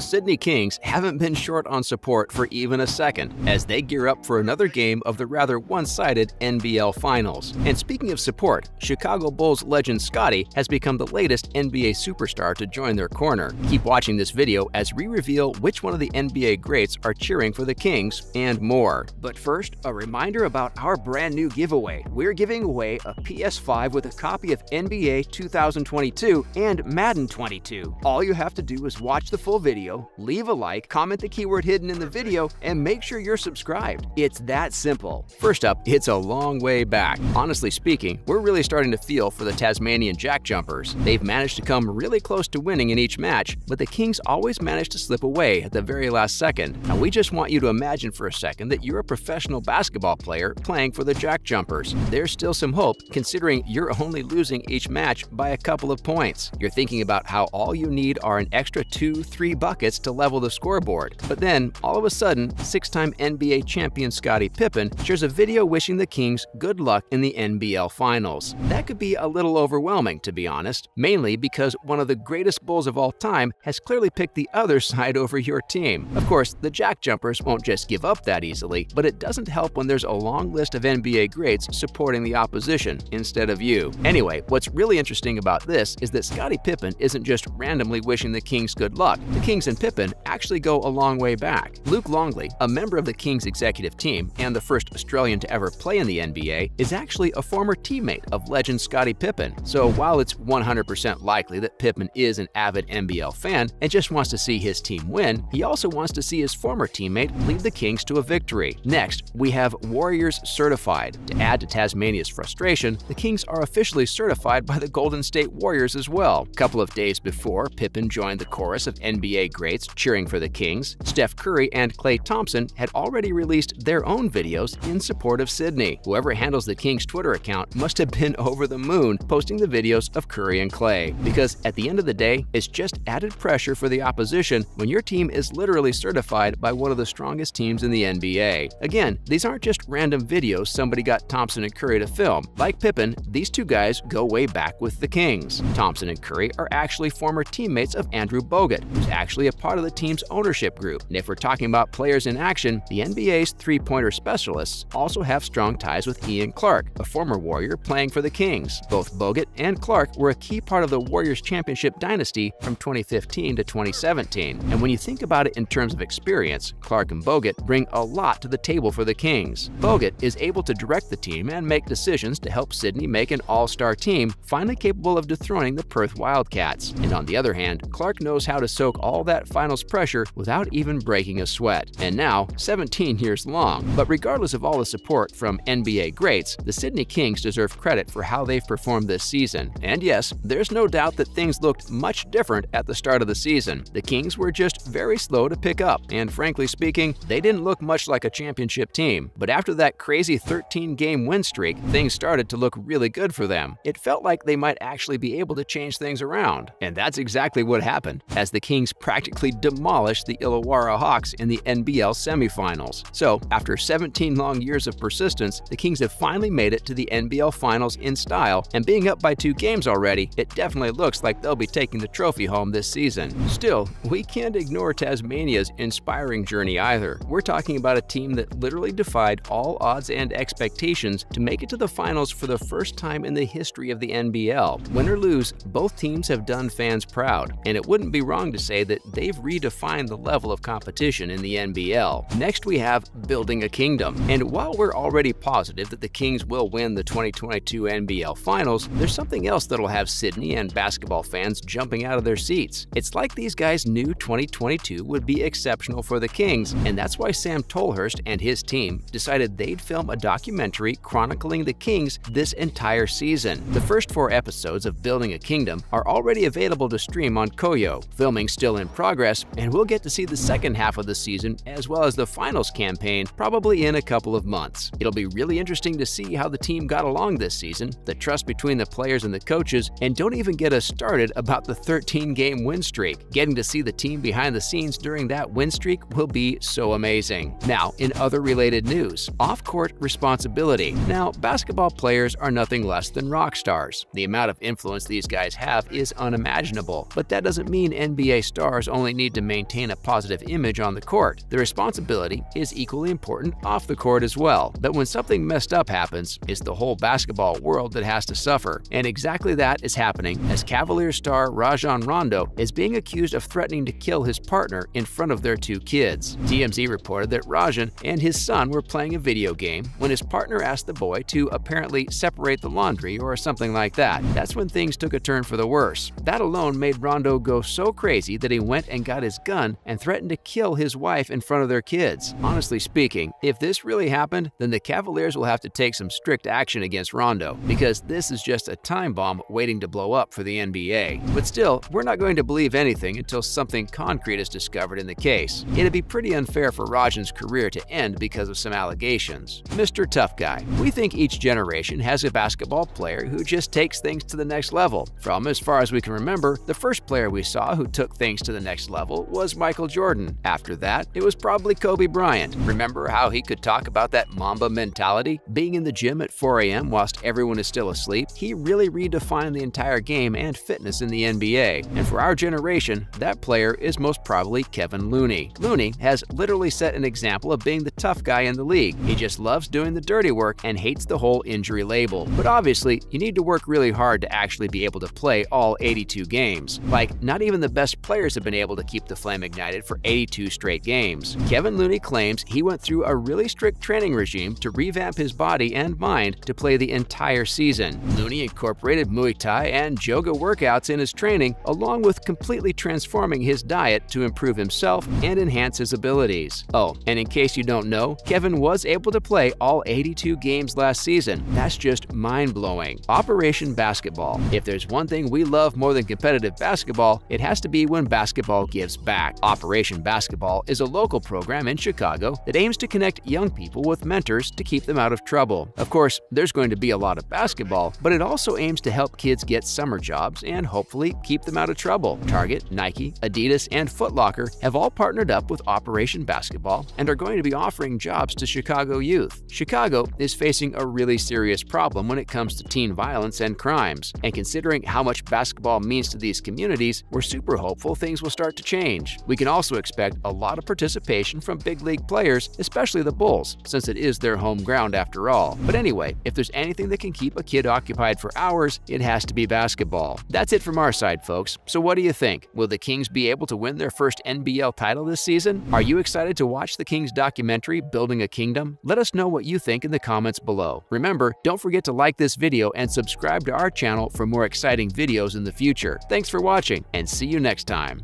Sydney Kings haven't been short on support for even a second as they gear up for another game of the rather one-sided NBL Finals. And speaking of support, Chicago Bulls legend Scottie has become the latest NBA superstar to join their corner. Keep watching this video as we reveal which one of the NBA greats are cheering for the Kings and more. But first, a reminder about our brand new giveaway. We're giving away a PS5 with a copy of NBA 2022 and Madden 22. All you have to do is watch the full video, leave a like, comment the keyword hidden in the video, and make sure you're subscribed. It's that simple. First up, it's a long way back. Honestly speaking, we're really starting to feel for the Tasmanian Jack Jumpers. They've managed to come really close to winning in each match, but the Kings always manage to slip away at the very last second. Now we just want you to imagine for a second that you're a professional basketball player playing for the Jack Jumpers. There's still some hope considering you're only losing each match by a couple of points. You're thinking about how all you need are an extra 2-3 buckets to level the scoreboard. But then, all of a sudden, six-time NBA champion Scottie Pippen shares a video wishing the Kings good luck in the NBL Finals. That could be a little overwhelming, to be honest, mainly because one of the greatest Bulls of all time has clearly picked the other side over your team. Of course, the Jack Jumpers won't just give up that easily, but it doesn't help when there's a long list of NBA greats supporting the opposition instead of you. Anyway, what's really interesting about this is that Scottie Pippen isn't just randomly wishing the Kings good luck. The Kings and Pippen actually go a long way back. Luke Longley, a member of the Kings executive team and the first Australian to ever play in the NBA, is actually a former teammate of legend Scottie Pippen. So while it's 100% likely that Pippen is an avid NBL fan and just wants to see his team win, he also wants to see his former teammate lead the Kings to a victory. Next, we have Warriors Certified. To add to Tasmania's frustration, the Kings are officially certified by the Golden State Warriors as well. A couple of days before Pippen joined the chorus of NBA greats cheering for the Kings, Steph Curry and Klay Thompson had already released their own videos in support of Sydney. Whoever handles the Kings Twitter account must have been over the moon posting the videos of Curry and Klay, because at the end of the day, it's just added pressure for the opposition when your team is literally certified by one of the strongest teams in the NBA. Again, these aren't just random videos somebody got Thompson and Curry to film. Like Pippen, these two guys go way back with the Kings. Thompson and Curry are actually former teammates of Andrew Bogut, who's actually a part of the team's ownership group. And if we're talking about players in action, the NBA's three-pointer specialists also have strong ties with Ian Clark, a former Warrior playing for the Kings. Both Bogut and Clark were a key part of the Warriors championship dynasty from 2015 to 2017. And when you think about it in terms of experience, Clark and Bogut bring a lot to the table for the Kings. Bogut is able to direct the team and make decisions to help Sydney make an all-star team finally capable of dethroning the Perth Wildcats. And on the other hand, Clark knows how to soak all that finals pressure without even breaking a sweat. And now, 17 years long. But regardless of all the support from NBA greats, the Sydney Kings deserve credit for how they've performed this season. And yes, there's no doubt that things looked much different at the start of the season. The Kings were just very slow to pick up, and frankly speaking, they didn't look much like a championship team. But after that crazy 13-game win streak, things started to look really good for them. It felt like they might actually be able to change things around. And that's exactly what happened, as the Kings practically demolished the Illawarra Hawks in the NBL semifinals. So, after 17 long years of persistence, the Kings have finally made it to the NBL Finals in style, and being up by 2 games already, it definitely looks like they'll be taking the trophy home this season. Still, we can't ignore Tasmania's inspiring journey either. We're talking about a team that literally defied all odds and expectations to make it to the finals for the first time in the history of the NBL. Win or lose, both teams have done fans proud, and it wouldn't be wrong to say that they've redefined the level of competition in the NBL. Next, we have building a kingdom. And while we're already positive that the Kings will win the 2022 NBL Finals, there's something else that'll have Sydney and basketball fans jumping out of their seats. It's like these guys knew 2022 would be exceptional for the Kings, and that's why Sam Tolhurst and his team decided they'd film a documentary chronicling the Kings this entire season. The first 4 episodes of Building a Kingdom are already available to stream on Koyo. Filming's still in progress, and we'll get to see the second half of the season as well as the finals campaign probably in a couple of months. It'll be really interesting to see how the team got along this season, the trust between the players and the coaches, and don't even get us started about the 13-game win streak. Getting to see the team behind the scenes during that win streak will be so amazing. Now, in other related news, off-court responsibility. Now, basketball players are nothing less than rock stars. The amount of influence these guys have is unimaginable, but that doesn't mean NBA stars only need to maintain a positive image on the court. The responsibility is equally important off the court as well. But when something messed up happens, it's the whole basketball world that has to suffer. And exactly that is happening as Cavaliers star Rajon Rondo is being accused of threatening to kill his partner in front of their 2 kids. TMZ reported that Rajon and his son were playing a video game when his partner asked the boy to apparently separate the laundry or something like that. That's when things took a turn for the worse. That alone made Rondo go so crazy that he went and got his gun and threatened to kill his wife in front of their kids. Honestly speaking, if this really happened, then the Cavaliers will have to take some strict action against Rondo, because this is just a time bomb waiting to blow up for the NBA. But still, we're not going to believe anything until something concrete is discovered in the case. It'd be pretty unfair for Rajon's career to end because of some allegations. Mr. Tough Guy. We think each generation has a basketball player who just takes things to the next level. From as far as we can remember, the first player we saw who took things to the next level was Michael Jordan. After that, it was probably Kobe Bryant. Remember how he could talk about that Mamba mentality? Being in the gym at 4 a.m. whilst everyone is still asleep, he really redefined the entire game and fitness in the NBA. And for our generation, that player is most probably Kevin Looney. Looney has literally set an example of being the tough guy in the league. He just loves doing the dirty work and hates the whole injury label. But obviously, you need to work really hard to actually be able to play all 82 games. Like, not even the best players have been able to keep the flame ignited for 82 straight games. Kevin Looney claims he went through a really strict training regime to revamp his body and mind to play the entire season. Looney incorporated Muay Thai and yoga workouts in his training, along with completely transforming his diet to improve himself and enhance his abilities. Oh, and in case you don't know, Kevin was able to play all 82 games last season. That's just mind-blowing. Operation Basketball. If there's one thing we love more than competitive basketball, it has to be when basketball gives back. Operation Basketball is a local program in Chicago that aims to connect young people with mentors to keep them out of trouble. Of course, there's going to be a lot of basketball, but it also aims to help kids get summer jobs and hopefully keep them out of trouble. Target, Nike, Adidas, and Foot Locker have all partnered up with Operation Basketball and are going to be offering jobs to Chicago youth. Chicago is facing a really serious problem when it comes to teen violence and crimes, and considering how much basketball means to these communities, we're super hopeful things will start to change. We can also expect a lot of participation from big league players, especially the Bulls, since it is their home ground after all. But anyway, if there's anything that can keep a kid occupied for hours, it has to be basketball. That's it from our side, folks. So what do you think? Will the Kings be able to win their first NBL title this season? Are you excited to watch the Kings documentary, Building a Kingdom? Let us know what you think in the comments below. Remember, don't forget to like this video and subscribe to our channel for more exciting videos in the future. Thanks for watching, and see you next time.